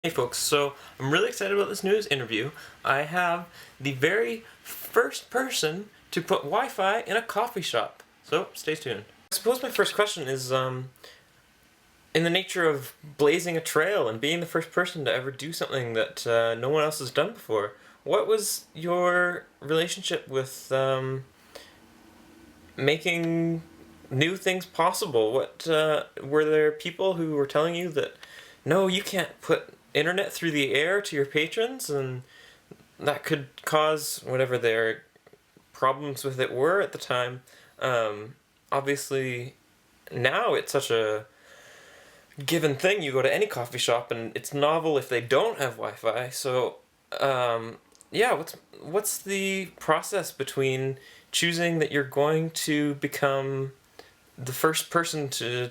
Hey folks, so I'm really excited about this news interview. I have the very first person to put Wi-Fi in a coffee shop. So stay tuned. I suppose my first question is in the nature of blazing a trail and being the first person to ever do something that no one else has done before. What was your relationship with making new things possible? What were there people who were telling you that no, you can't put internet through the air to your patrons, and that could cause whatever their problems with it were at the time? Obviously, now it's such a given thing. You go to any coffee shop, and it's novel if they don't have Wi-Fi. So, yeah, what's the process between choosing that you're going to become the first person to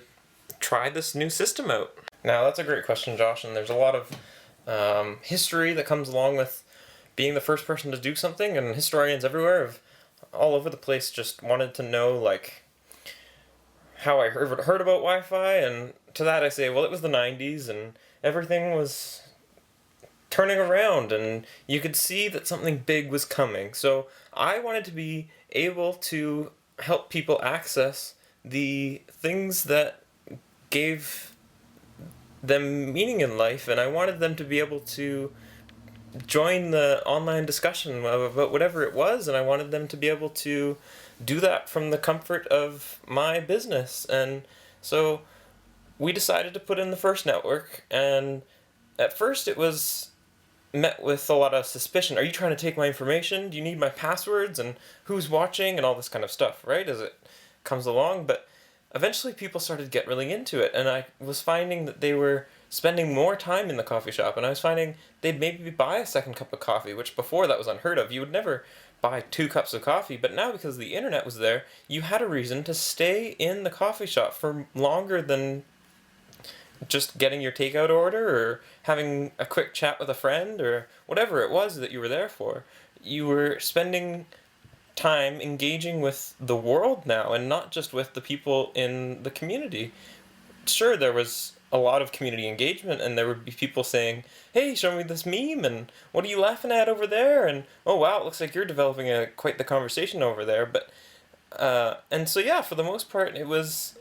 try this new system out? Now, that's a great question, Josh, and there's a lot of history that comes along with being the first person to do something, and historians everywhere have all over the place just wanted to know, like, how I heard about Wi-Fi, and to that I say, well, it was the 90s, and everything was turning around, and you could see that something big was coming. So I wanted to be able to help people access the things that gave them meaning in life, and I wanted them to be able to join the online discussion about whatever it was, and I wanted them to be able to do that from the comfort of my business. And so we decided to put in the first network, and at first it was met with a lot of suspicion. Are you trying to take my information? Do you need my passwords and who's watching and all this kind of stuff, right, as it comes along? But eventually people started to get really into it, and I was finding that they were spending more time in the coffee shop, and I was finding they'd maybe buy a second cup of coffee, which before that was unheard of. You would never buy 2 cups of coffee, but now because the internet was there, you had a reason to stay in the coffee shop for longer than just getting your takeout order or having a quick chat with a friend or whatever it was that you were there for. You were spending time engaging with the world now, and not just with the people in the community. Sure, there was a lot of community engagement, and there would be people saying, hey, show me this meme, and what are you laughing at over there, and oh wow, it looks like you're developing quite the conversation over there. But and so yeah, for the most part, it was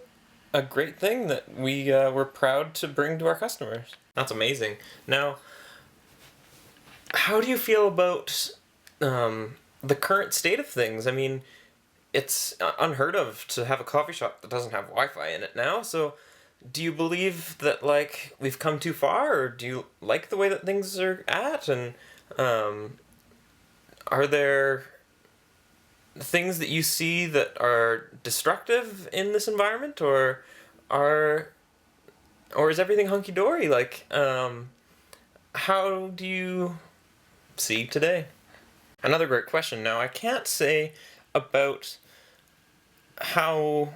a great thing that we were proud to bring to our customers. That's amazing. Now, how do you feel about the current state of things? I mean, it's unheard of to have a coffee shop that doesn't have Wi-Fi in it now. So, do you believe that, like, we've come too far, or do you like the way that things are at? And are there things that you see that are destructive in this environment, or is everything hunky dory? Like, how do you see today? Another great question. Now, I can't say about how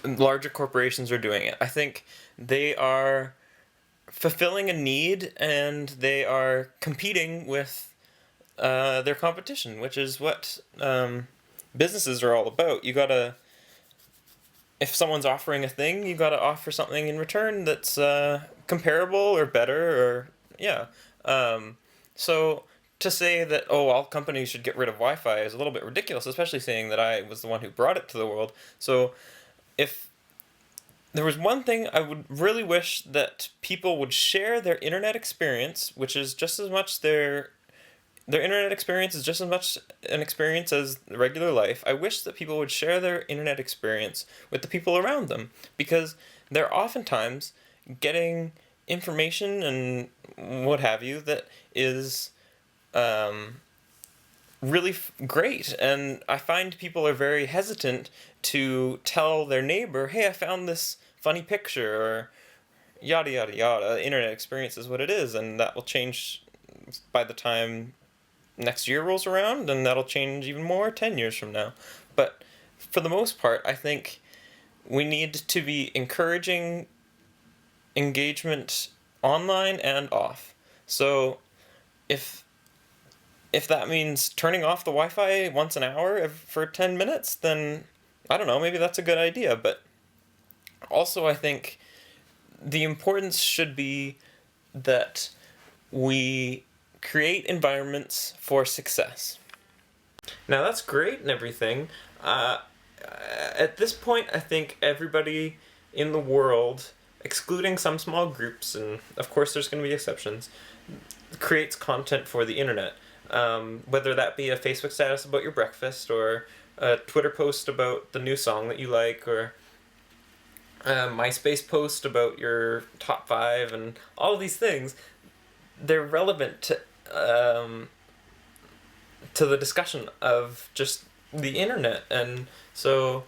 larger corporations are doing it. I think they are fulfilling a need, and they are competing with their competition, which is what businesses are all about. You gotta, if someone's offering a thing, you gotta offer something in return that's comparable or better, or yeah. So to say that, oh, all companies should get rid of Wi-Fi is a little bit ridiculous, especially saying that I was the one who brought it to the world. So if there was one thing I would really wish that people would share their internet experience, which is just as much their internet experience is just as much an experience as regular life. I wish that people would share their internet experience with the people around them, because they're oftentimes getting information and what have you that is really great, and I find people are very hesitant to tell their neighbor, hey, I found this funny picture, or yada yada yada. Internet experience is what it is, and that will change by the time next year rolls around, and that'll change even more 10 years from now. But for the most part, I think we need to be encouraging engagement online and off. So if that means turning off the Wi-Fi once an hour for 10 minutes, then I don't know, maybe that's a good idea. But also I think the importance should be that we create environments for success. Now that's great and everything. At this point, I think everybody in the world, excluding some small groups, and of course there's going to be exceptions, creates content for the internet. Whether that be a Facebook status about your breakfast, or a Twitter post about the new song that you like, or a MySpace post about your top 5, and all of these things, they're relevant to the discussion of just the internet. And so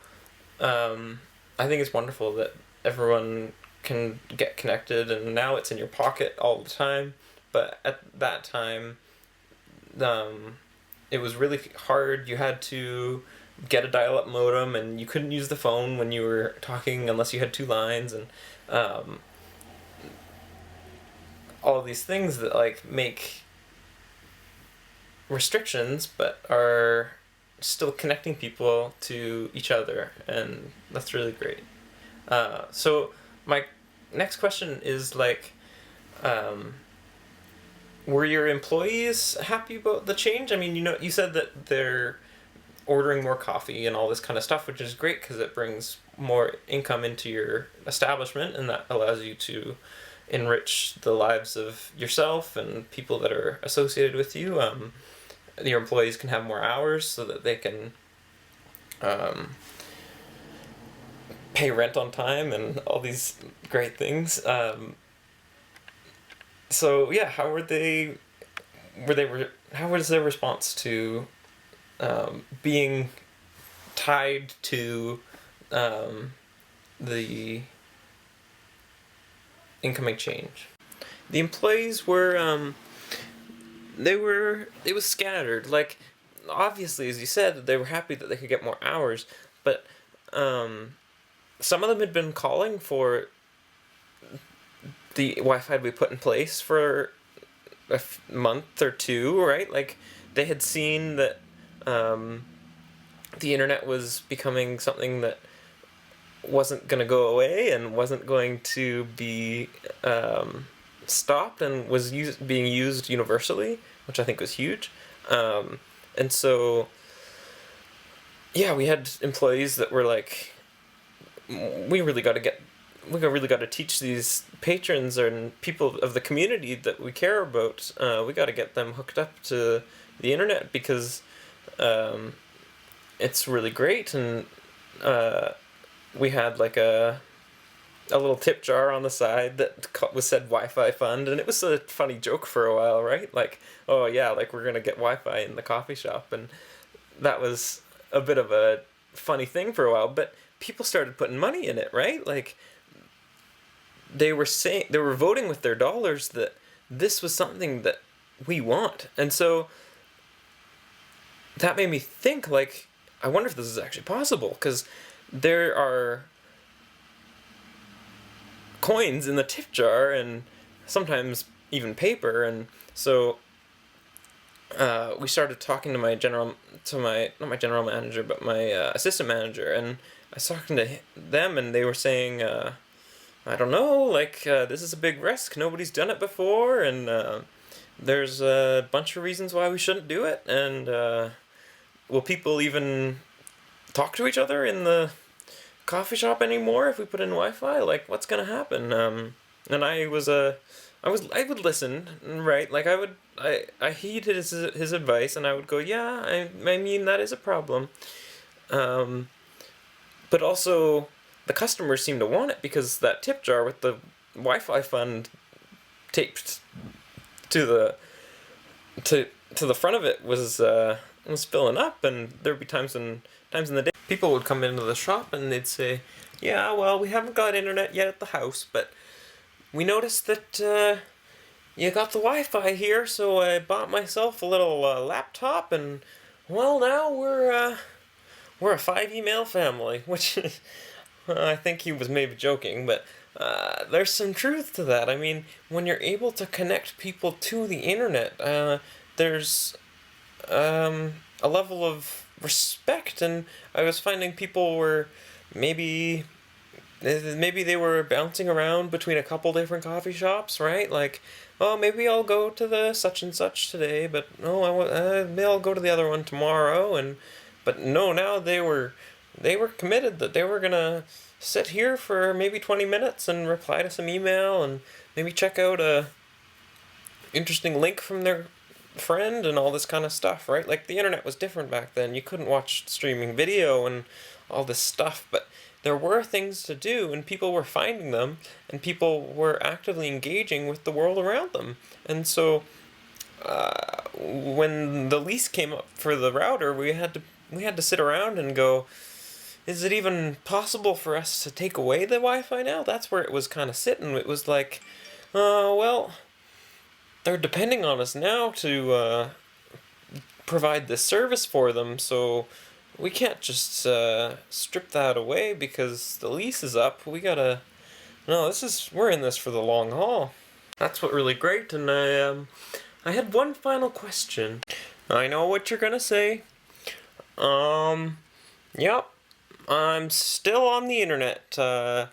I think it's wonderful that everyone can get connected, and now it's in your pocket all the time. But at that time, it was really hard. You had to get a dial-up modem, and you couldn't use the phone when you were talking unless you had 2 lines, and all of these things that like make restrictions but are still connecting people to each other, and that's really great. So my next question is like, were your employees happy about the change? I mean, you said that they're ordering more coffee and all this kind of stuff, which is great because it brings more income into your establishment, and that allows you to enrich the lives of yourself and people that are associated with you. Your employees can have more hours so that they can pay rent on time and all these great things. So yeah, how was their response to being tied to the incoming change? The employees were it was scattered. Like, obviously, as you said, they were happy that they could get more hours, but some of them had been calling for the Wi-Fi we put in place for a month or 2, right? Like, they had seen that the internet was becoming something that wasn't going to go away and wasn't going to be stopped, and was being used universally, which I think was huge. And so, yeah, we had employees that were like, we really got to teach these patrons and people of the community that we care about, we got to get them hooked up to the internet, because it's really great. And we had like a little tip jar on the side that said Wi-Fi fund, and it was a funny joke for a while, right? Like, oh yeah, like we're gonna get Wi-Fi in the coffee shop, and that was a bit of a funny thing for a while. But people started putting money in it, right? Like, they were voting with their dollars that this was something that we want. And so that made me think, like, I wonder if this is actually possible, because there are coins in the tip jar, and sometimes even paper. And so we started talking to my not my general manager, but my assistant manager, and I was talking to them, and they were saying, I don't know, like, this is a big risk, nobody's done it before, and there's a bunch of reasons why we shouldn't do it, and will people even talk to each other in the coffee shop anymore if we put in Wi-Fi? Like, what's gonna happen? And I would listen, right? Like, I heeded his advice, and I would go, yeah, I mean, that is a problem. But also, the customers seem to want it, because that tip jar with the Wi-Fi fund taped to the front of it was filling up, and there'd be times in the day people would come into the shop and they'd say, yeah, well, we haven't got internet yet at the house, but we noticed that you got the Wi-Fi here, so I bought myself a little laptop, and well, now we're a 5 email family, which I think he was maybe joking, but there's some truth to that. I mean, when you're able to connect people to the internet, there's a level of respect, and I was finding people were maybe maybe they were bouncing around between a couple different coffee shops, right? Like, oh, maybe I'll go to the such and such today, but no, maybe I'll go to the other one tomorrow. And but no, now they were committed that they were gonna sit here for maybe 20 minutes and reply to some email and maybe check out a interesting link from their friend and all this kind of stuff, right? Like the internet was different back then. You couldn't watch streaming video and all this stuff, but there were things to do and people were finding them and people were actively engaging with the world around them. And so when the lease came up for the router, we had to sit around and go, is it even possible for us to take away the Wi-Fi now? That's where it was kind of sitting. It was like, well, they're depending on us now to provide this service for them, so we can't just strip that away because the lease is up. No, we're in this for the long haul. That's what really great, and I had one final question. I know what you're gonna say. Yep, I'm still on the internet. I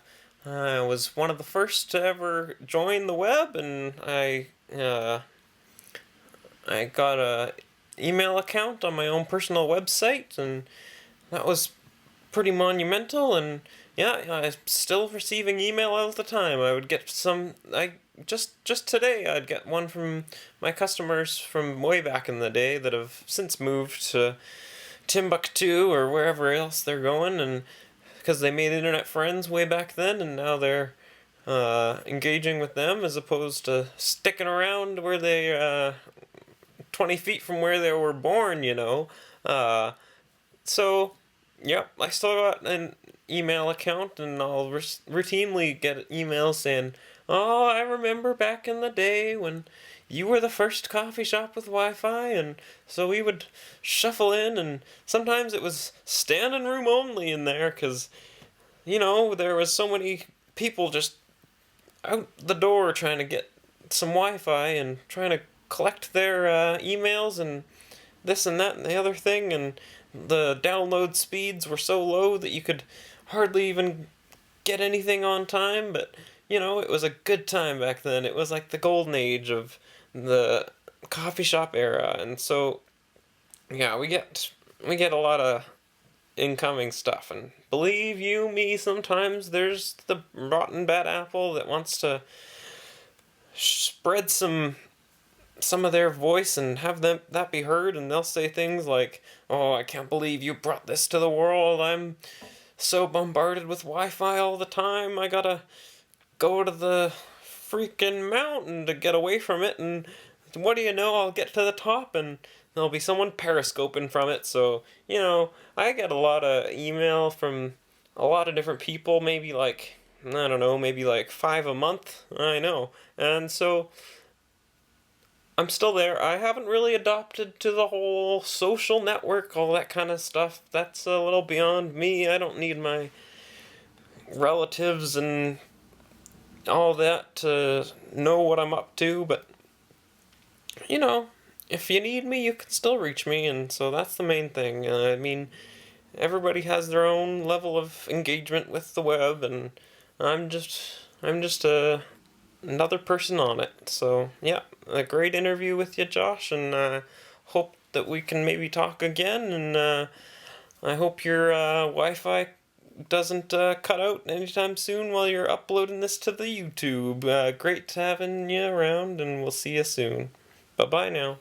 was one of the first to ever join the web, and I got a email account on my own personal website, and that was pretty monumental. And yeah, I'm still receiving email all the time. I would get just today I'd get one from my customers from way back in the day that have since moved to Timbuktu or wherever else they're going, and because they made internet friends way back then, and now they're engaging with them as opposed to sticking around where they 20 feet from where they were born, you know. So, yep, I still got an email account, and I'll routinely get emails saying, oh, I remember back in the day when you were the first coffee shop with Wi-Fi, and so we would shuffle in, and sometimes it was standing room only in there, because, you know, there was so many people just out the door trying to get some Wi-Fi and trying to collect their emails and this and that and the other thing, and the download speeds were so low that you could hardly even get anything on time. But you know, it was a good time back then. It was like the golden age of the coffee shop era. And so yeah, we get a lot of incoming stuff, and believe you me, sometimes there's the rotten bad apple that wants to spread some of their voice and have that be heard, and they'll say things like, oh, I can't believe you brought this to the world. I'm so bombarded with Wi-Fi all the time. I gotta go to the freaking mountain to get away from it, and what do you know, I'll get to the top and there'll be someone periscoping from it. So, you know, I get a lot of email from a lot of different people, maybe like, I don't know, maybe like 5 a month, I know. And so I'm still there. I haven't really adopted to the whole social network, all that kind of stuff. That's a little beyond me. I don't need my relatives and all that to know what I'm up to, but, you know, if you need me, you can still reach me, and so that's the main thing. I mean, everybody has their own level of engagement with the web, and I'm just another person on it. So yeah, a great interview with you, Josh, and hope that we can maybe talk again. And I hope your Wi-Fi doesn't cut out anytime soon while you're uploading this to the YouTube. Great having you around, and we'll see you soon. Bye bye now.